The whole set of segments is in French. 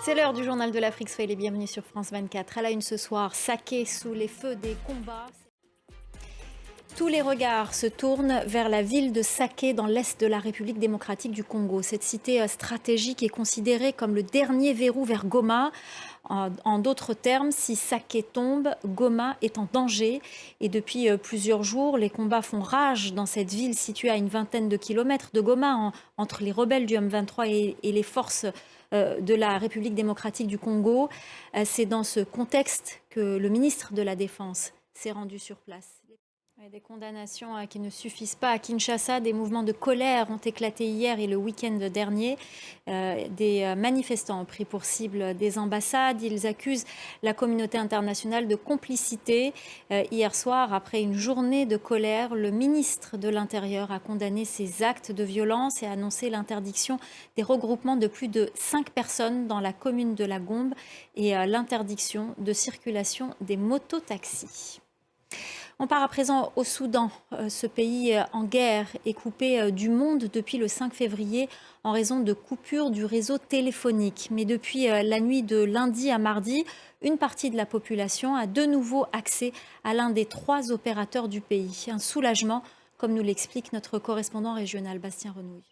C'est l'heure du journal de l'Afrique, soyez les bienvenus sur France 24. À la une ce soir, Saké sous les feux des combats. Tous les regards se tournent vers la ville de Saké dans l'est de la République démocratique du Congo. Cette cité stratégique est considérée comme le dernier verrou vers Goma. En d'autres termes, si Saké tombe, Goma est en danger. Et depuis plusieurs jours, les combats font rage dans cette ville située à une vingtaine de kilomètres de Goma, entre les rebelles du M23 et les forces de la République démocratique du Congo. C'est dans ce contexte que le ministre de la Défense s'est rendu sur place. Des condamnations qui ne suffisent pas. À Kinshasa, des mouvements de colère ont éclaté hier et le week-end dernier. Des manifestants ont pris pour cible des ambassades. Ils accusent la communauté internationale de complicité. Hier soir, après une journée de colère, le ministre de l'Intérieur a condamné ces actes de violence et a annoncé l'interdiction des regroupements de plus de 5 personnes dans la commune de la Gombe et l'interdiction de circulation des mototaxis. On part à présent au Soudan. Ce pays en guerre est coupé du monde depuis le 5 février en raison de coupures du réseau téléphonique. Mais depuis la nuit de lundi à mardi, une partie de la population a de nouveau accès à l'un des 3 opérateurs du pays. Un soulagement, comme nous l'explique notre correspondant régional Bastien Renouille.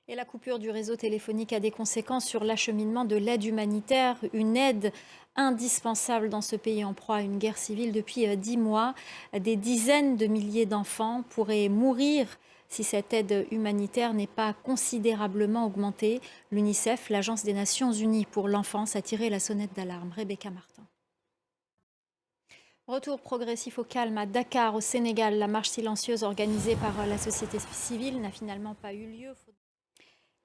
Et la coupure du réseau téléphonique a des conséquences sur l'acheminement de l'aide humanitaire, une aide indispensable dans ce pays en proie à une guerre civile depuis 10 mois. Des dizaines de milliers d'enfants pourraient mourir si cette aide humanitaire n'est pas considérablement augmentée. L'UNICEF, l'Agence des Nations Unies pour l'enfance, a tiré la sonnette d'alarme. Rebecca Martin. Retour progressif au calme à Dakar, au Sénégal. La marche silencieuse organisée par la société civile n'a finalement pas eu lieu.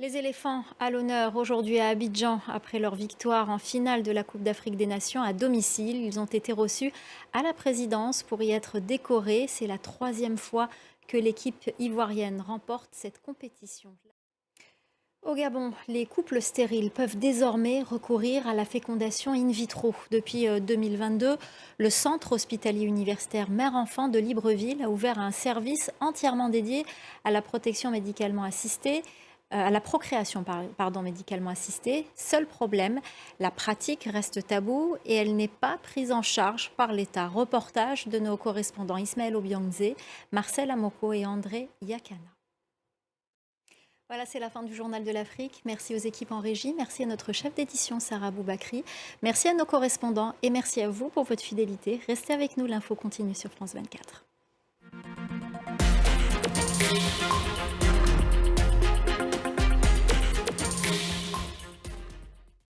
Les éléphants à l'honneur aujourd'hui à Abidjan après leur victoire en finale de la Coupe d'Afrique des Nations à domicile. Ils ont été reçus à la présidence pour y être décorés. C'est la 3e fois que l'équipe ivoirienne remporte cette compétition. Au Gabon, les couples stériles peuvent désormais recourir à la fécondation in vitro. Depuis 2022, le centre hospitalier universitaire Mère-Enfant de Libreville a ouvert un service entièrement dédié à la protection médicalement assistée. À la procréation médicalement assistée. Seul problème, la pratique reste taboue et elle n'est pas prise en charge par l'État. Reportage de nos correspondants Ismaël Obiangze, Marcel Amoko et André Yakana. Voilà, c'est la fin du Journal de l'Afrique. Merci aux équipes en régie, merci à notre chef d'édition Sarah Boubakri, merci à nos correspondants et merci à vous pour votre fidélité. Restez avec nous, l'info continue sur France 24.